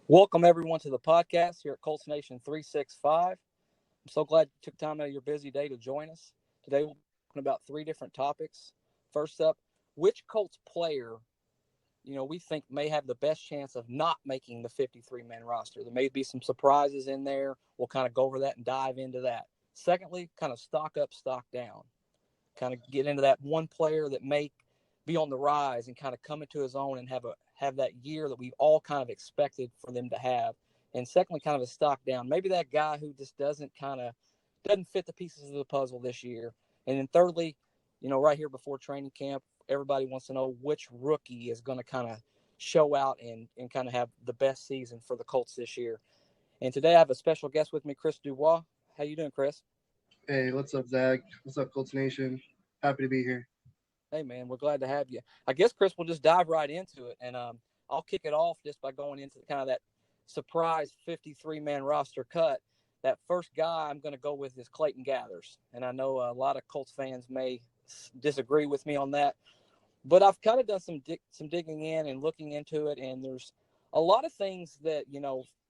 Welcome, everyone, to the podcast here at Colts Nation 365. I'm so glad you took time out of your busy day to join us. Today, we'll be talking about three different topics. First up, which Colts player, we think may have the best chance of not making the 53-man roster. There may be some surprises in there. We'll kind of go over that and dive into that. Secondly, kind of stock up, stock down. Kind of get into that one player that may be on the rise and kind of come into his own and have that year that we all kind of expected for them to have. And secondly, kind of a stock down. Maybe that guy who just doesn't fit the pieces of the puzzle this year. And then thirdly, right here before training camp, everybody wants to know which rookie is going to kind of show out and kind of have the best season for the Colts this year. And today I have a special guest with me, Chris Dubois. How you doing, Chris? Hey, what's up, Zach? What's up, Colts Nation? Happy to be here. Hey, man, we're glad to have you. I guess, Chris, we'll just dive right into it. And I'll kick it off just by going into kind of that surprise 53-man roster cut. That first guy I'm going to go with is Clayton Gathers. And I know a lot of Colts fans may disagree with me on that. But I've kind of done some digging in and looking into it. And there's a lot of things that,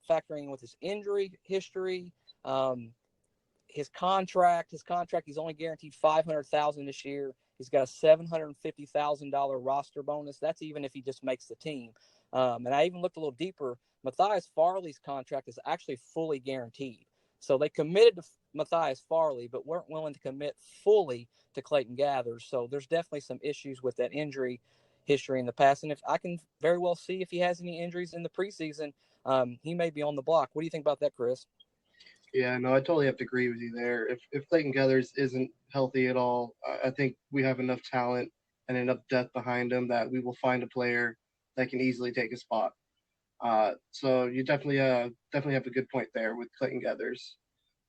factoring with his injury history, his contract, he's only guaranteed $500,000 this year. He's got a $750,000 roster bonus. That's even if he just makes the team. And I even looked a little deeper. Matthias Farley's contract is actually fully guaranteed. So they committed to Matthias Farley, but weren't willing to commit fully to Clayton Gathers. So there's definitely some issues with that injury history in the past. And if I can very well see if he has any injuries in the preseason, he may be on the block. What do you think about that, Chris? Yeah, no, I totally have to agree with you there. If Clayton Gathers isn't healthy at all, I think we have enough talent and enough depth behind him that we will find a player that can easily take a spot. So you definitely have a good point there with Clayton Gathers.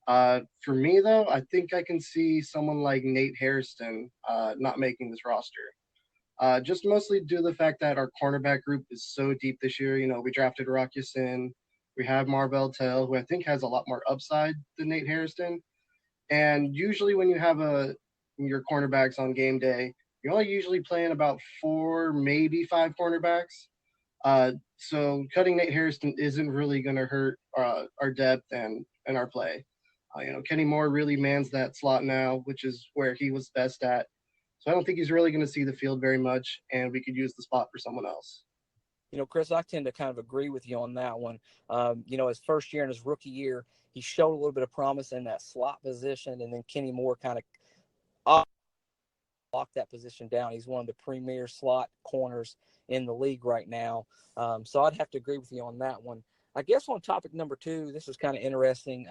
For me though, I think I can see someone like Nate Hairston not making this roster. Just mostly due to the fact that our cornerback group is so deep this year. We drafted Rock Ya-Sin. We have Marvell Tell, who I think has a lot more upside than Nate Hairston. And usually when you have your cornerbacks on game day, you're only usually playing about 4, maybe 5 cornerbacks. So cutting Nate Hairston isn't really going to hurt our depth and our play. Kenny Moore really mans that slot now, which is where he was best at. So I don't think he's really going to see the field very much, and we could use the spot for someone else. Chris, I tend to kind of agree with you on that one. His first year and his rookie year, he showed a little bit of promise in that slot position, and then Kenny Moore kind of locked that position down. He's one of the premier slot corners in the league right now. So I'd have to agree with you on that one. I guess on topic number 2, this is kind of interesting.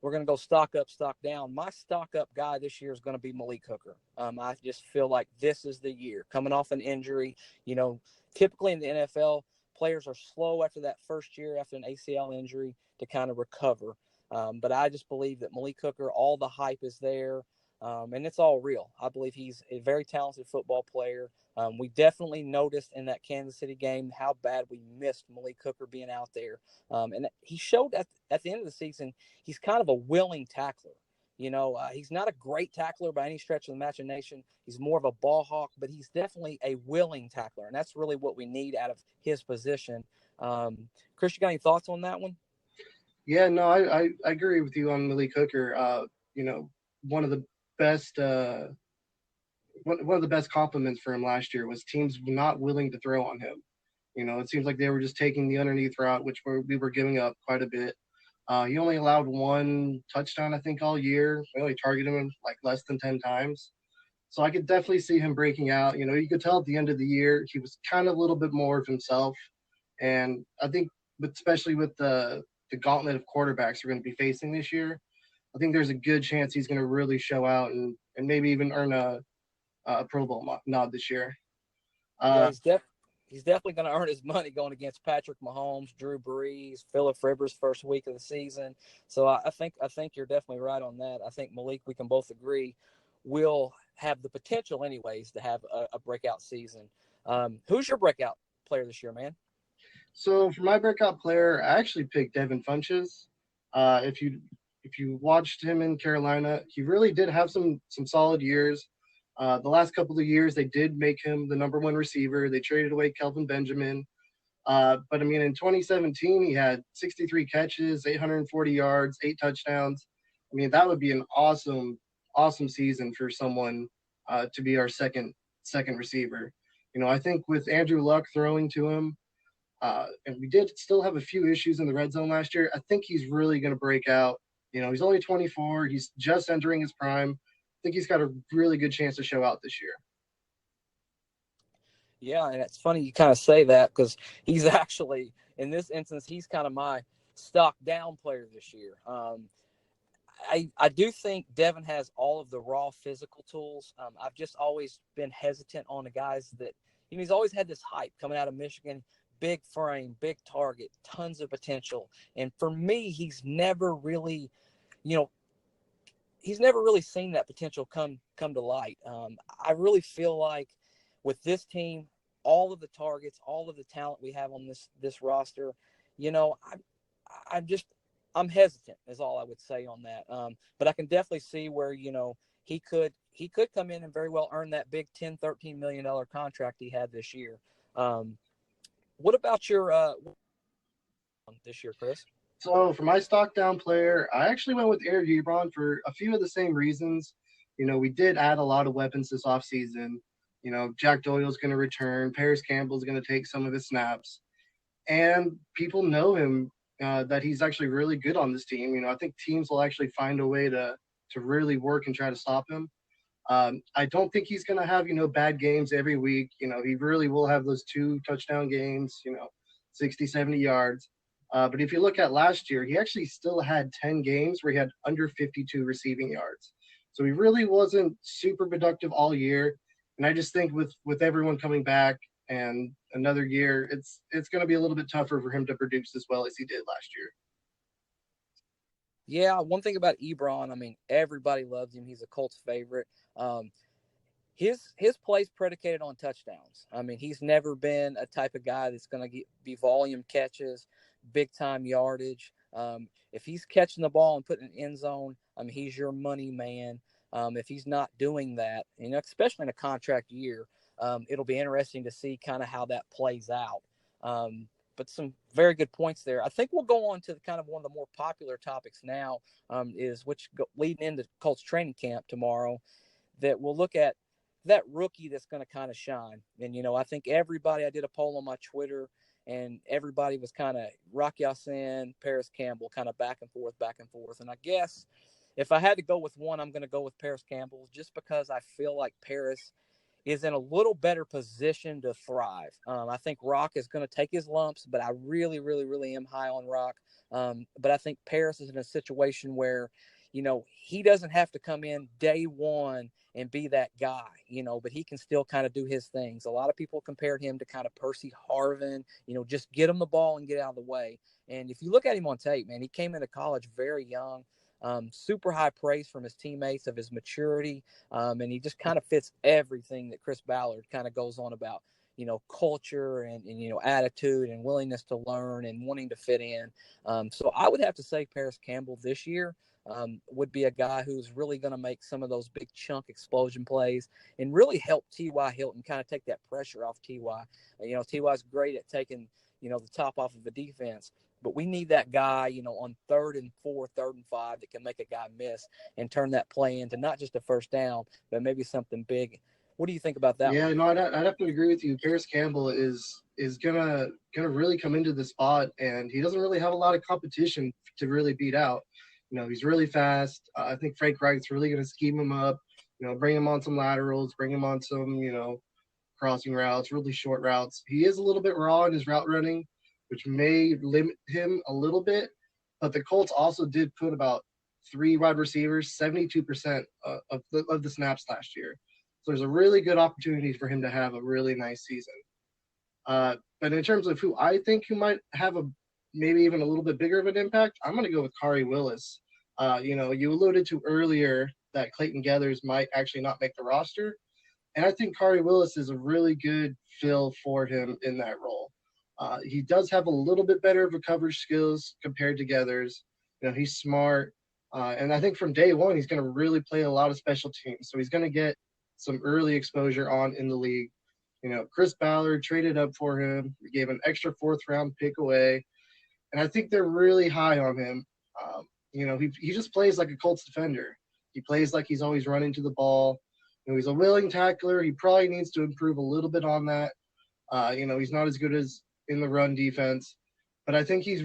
We're going to go stock up, stock down. My stock up guy this year is going to be Malik Hooker. I just feel like this is the year. Coming off an injury, typically in the NFL, players are slow after that first year after an ACL injury to kind of recover. But I just believe that Malik Hooker, all the hype is there, and it's all real. I believe he's a very talented football player. We definitely noticed in that Kansas City game how bad we missed Malik Hooker being out there. And he showed at the end of the season, he's kind of a willing tackler. He's not a great tackler by any stretch of the imagination. He's more of a ball hawk, but he's definitely a willing tackler, and that's really what we need out of his position. Chris, you got any thoughts on that one? Yeah, no, I agree with you on Malik Hooker. One of the best one of the best compliments for him last year was teams not willing to throw on him. It seems like they were just taking the underneath route, which we were giving up quite a bit. He only allowed 1 touchdown, I think, all year. We only targeted him like less than 10 times. So I could definitely see him breaking out. You could tell at the end of the year he was kind of a little bit more of himself. And I think, especially with the gauntlet of quarterbacks we're going to be facing this year, I think there's a good chance he's going to really show out and maybe even earn a Pro Bowl nod this year. Yeah, he's definitely going to earn his money going against Patrick Mahomes, Drew Brees, Phillip Rivers first week of the season. So I think you're definitely right on that. I think Malik, we can both agree, will have the potential anyways to have a breakout season. Who's your breakout player this year, man? So for my breakout player, I actually picked Devin Funchess. If you watched him in Carolina, he really did have some solid years. The last couple of years, they did make him the number 1 receiver. They traded away Kelvin Benjamin. But I mean, in 2017, he had 63 catches, 840 yards, 8 touchdowns. I mean, that would be an awesome season for someone to be our second receiver. I think with Andrew Luck throwing to him, and we did still have a few issues in the red zone last year. I think he's really going to break out. He's only 24. He's just entering his prime. I think he's got a really good chance to show out this year. Yeah, and it's funny you kind of say that because he's actually, in this instance, he's kind of my stock down player this year. I do think Devin has all of the raw physical tools. I've just always been hesitant on the guys that, he's always had this hype coming out of Michigan, big frame, big target, tons of potential. And for me, you know, he's never really seen that potential come to light. I really feel like with this team, all of the targets, all of the talent we have on this roster, I'm just I'm hesitant is all I would say on that. But I can definitely see where he could come in and very well earn that big $10-13 million contract he had this year. What about your this year, Chris? So for my stock down player, I actually went with Eric Ebron for a few of the same reasons. We did add a lot of weapons this offseason. Jack Doyle's going to return. Paris Campbell's going to take some of his snaps. And people know him, that he's actually really good on this team. I think teams will actually find a way to really work and try to stop him. I don't think he's going to have, bad games every week. He really will have those 2 touchdown games, 60, 70 yards. But if you look at last year, he actually still had 10 games where he had under 52 receiving yards. So he really wasn't super productive all year. And I just think with everyone coming back and another year, it's going to be a little bit tougher for him to produce as well as he did last year. Yeah, one thing about Ebron, I mean, everybody loves him. He's a Colts favorite. His play's predicated on touchdowns. I mean, he's never been a type of guy that's going to be volume catches, big time yardage. If he's catching the ball and putting it in end zone, I mean, he's your money man. If he's not doing that, especially in a contract year, it'll be interesting to see kind of how that plays out. But some very good points there. I think we'll go on to kind of one of the more popular topics now, leading into Colts training camp tomorrow, that we'll look at that rookie that's going to kind of shine. And, I think I did a poll on my Twitter, and everybody was kind of Rock Ya-Sin, Paris Campbell, kind of back and forth. And I guess if I had to go with one, I'm going to go with Paris Campbell, just because I feel like Paris is in a little better position to thrive. I think Rock is going to take his lumps, but I really, really, really am high on Rock. But I think Paris is in a situation where, he doesn't have to come in day one and be that guy, but he can still kind of do his things. A lot of people compared him to kind of Percy Harvin, just get him the ball and get out of the way. And if you look at him on tape, man, he came into college very young. Super high praise from his teammates of his maturity. And he just kind of fits everything that Chris Ballard kind of goes on about, culture and attitude and willingness to learn and wanting to fit in. So I would have to say Paris Campbell this year would be a guy who's really going to make some of those big chunk explosion plays and really help T.Y. Hilton kind of take that pressure off T.Y. T.Y.'s great at taking, the top off of the defense. But we need that guy, on 3rd and 4, 3rd and 5 that can make a guy miss and turn that play into not just a first down, but maybe something big. What do you think about that one? Yeah, no, I'd have to agree with you. Paris Campbell is gonna really come into the spot, and he doesn't really have a lot of competition to really beat out. He's really fast. I think Frank Reich's really gonna scheme him up. Bring him on some laterals, bring him on some crossing routes, really short routes. He is a little bit raw in his route running, which may limit him a little bit. But the Colts also did put about 3 wide receivers, 72% of the snaps last year. So there's a really good opportunity for him to have a really nice season. But in terms of who I think who might have maybe even a little bit bigger of an impact, I'm going to go with Khari Willis. You alluded to earlier that Clayton Geathers might actually not make the roster. And I think Khari Willis is a really good fill for him in that role. He does have a little bit better of a coverage skills compared to Geathers. He's smart. And I think from day one, he's going to really play a lot of special teams. So he's going to get some early exposure in the league. Chris Ballard traded up for him. He gave an extra fourth round pick away, and I think they're really high on him. He just plays like a Colts defender. He plays like he's always running to the ball. He's a willing tackler. He probably needs to improve a little bit on that. He's not as good as in the run defense, but I think it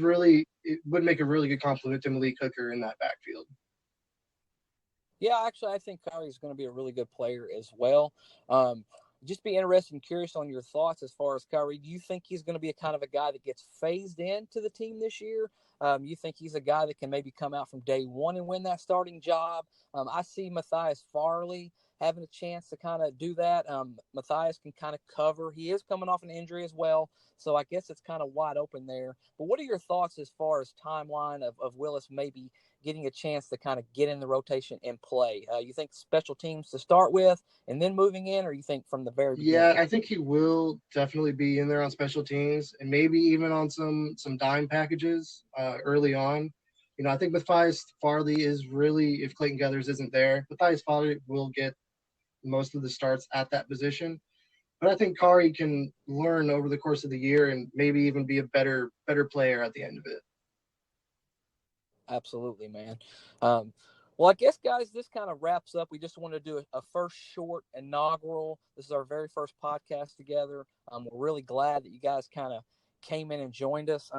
would make a really good compliment to Malik Hooker in that backfield. Yeah, actually, I think Kyrie's going to be a really good player as well. Just be interested and curious on your thoughts as far as Kyrie. Do you think he's going to be a kind of a guy that gets phased into the team this year? You think he's a guy that can maybe come out from day one and win that starting job? I see Matthias Farley having a chance to kind of do that. Matthias can kind of cover. He is coming off an injury as well, so I guess it's kind of wide open there. But what are your thoughts as far as timeline of Willis maybe getting a chance to kind of get in the rotation and play? You think special teams to start with and then moving in, or you think from the very Yeah, beginning? I think he will definitely be in there on special teams and maybe even on some dime packages early on. I think Matthias Farley is really, if Clayton Geathers isn't there, Matthias Farley will get most of the starts at that position. But I think Kari can learn over the course of the year and maybe even be a better player at the end of it. Absolutely, man. Well, I guess, guys, this kind of wraps up. We just want to do a first short inaugural. This is our very first podcast together. We're really glad that you guys kind of came in and joined us.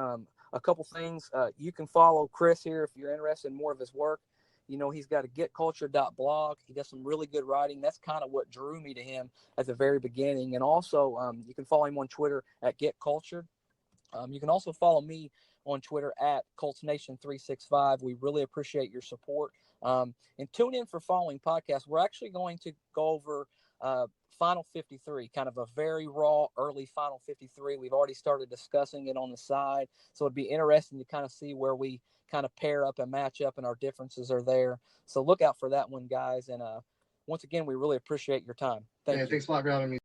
A couple things. You can follow Chris here if you're interested in more of his work. He's got a getculture.blog. He does some really good writing. That's kind of what drew me to him at the very beginning. And also, you can follow him on Twitter at getculture. You can also follow me on Twitter at ColtsNation365. We really appreciate your support. And tune in for following podcasts. We're actually going to go over Final 53, kind of a very raw early Final 53. We've already started discussing it on the side, so it'd be interesting to kind of see where we kind of pair up and match up and our differences are there. So look out for that one, guys. And once again, we really appreciate your time. Thank Yeah, you. thanks a lot for having me.